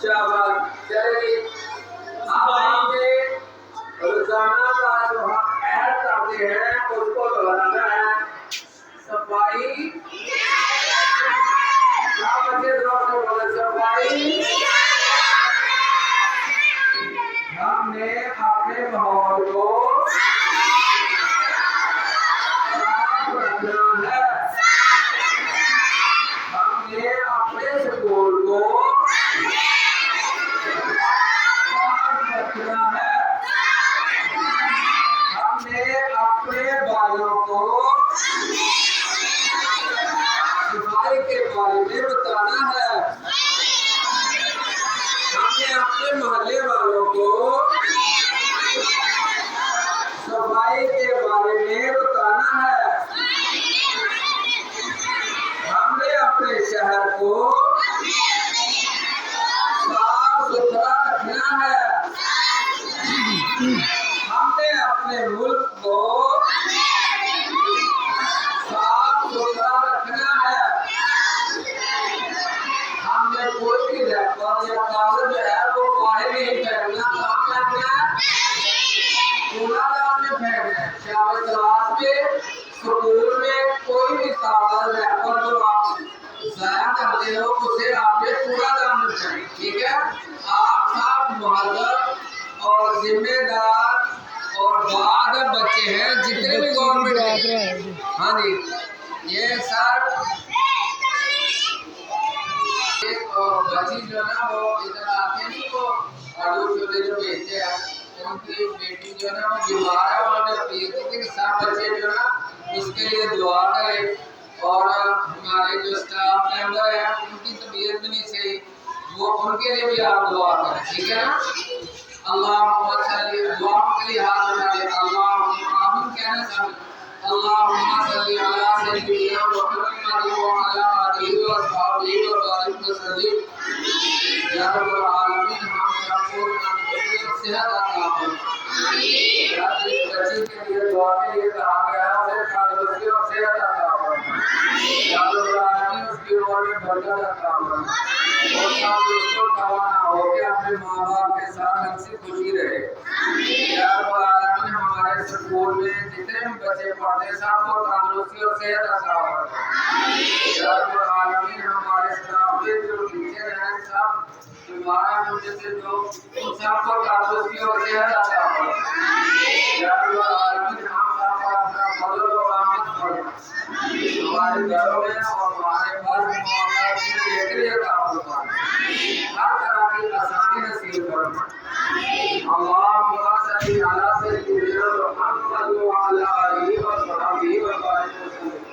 शाबाश चलिए अब आगे रोजाना का जो हम ऐड करते हैं उसको दोहराना है सफाई क्या बच्चे जोर से बोले सफाई हमने अपने माहौल को साफ रखना है हमने अपने स्कूल को साफ रखना है हमने अपने बालों को सफाई के बारे में बताना है हमने अपने मोहल्ले वालों को सफाई के बारे में बताना है हमने अपने शहर को साफ सुथरा रखना है हमने अपने मुल्क को साफ सुथरा रखना है हमने कोई भी रैपर या कागज है वो बाहर नहीं फेंकना कहाँ फेंकना है कूड़ादान में फेंकना है शायद क्लास में स्कूल में कोई भी कागज रैपर जो आप जाया करते हो उसे आपने कूड़ादान में फेंकना ठीक है आप सब मुहर्रम और जिम्मेदार और बादर बच्चे हैं जितने भी गवर्नमेंट हाँ जी ये सर बच्ची जो ना वो इधर आते नहीं वो आलू छोले जो बेचते हैं उनकी बेटी जो ना वो बीमार है उन्होंने अपील की थी सब बच्चे जो ना उसके लिए दुआ करें और हमारे जो स्टाफ मेंबर है उनकी तबीयत भी नहीं सही वो उनके लिए भी आप दुआ करें ठीक है ना अल्लाहुम्मा सल्ली दुआ के लिए हाथ उठा दे अल्लाहुम्मा आमीन कहना सब अल्लाहुम्मा सल्ली अला सय्यिदिना मुहम्मद व अला आलिहि व अस्हाबिहि व बारिक वसल्लिम या रब्बल आलमीन हम सबको सेहत अता फरमाए या इस बच्ची के लिए दुआ के लिए कहा गया है उसे तंदुरुस्ती और सेहत अता फरमाए या रब्बल आलमीन उसकी उम्र में बरकत अता फरमाए और साथ उसको तवाना हो के अपने माँ बाप के साथ हंसी खुशी रहे या रब्बल आलमीन हमारे स्कूल में जितने भी बच्चे पढ़ते हैं सबको तंदुरुस्ती और सेहत अता फरमाए या रब्बल आलमीन हमारे स्टाफ के जो टीचर हैं सब हमारा मुझे से जो उन सबको तंदुरुस्ती और सेहत अता फरमाए या रब्बल आलमीन हम सब पर अपना फजल और रहमत फरमाए हमारे घरों में और हमारे घर में मामलात में बेहतरी अता फरमाए हर तरह की आसानी नसीब फरमाए अल्लाहुम्मा सल्ली अला सय्यिदिना मुहम्मद व अला आलिहि व अस्हाबिहि व बारिक वसल्लम।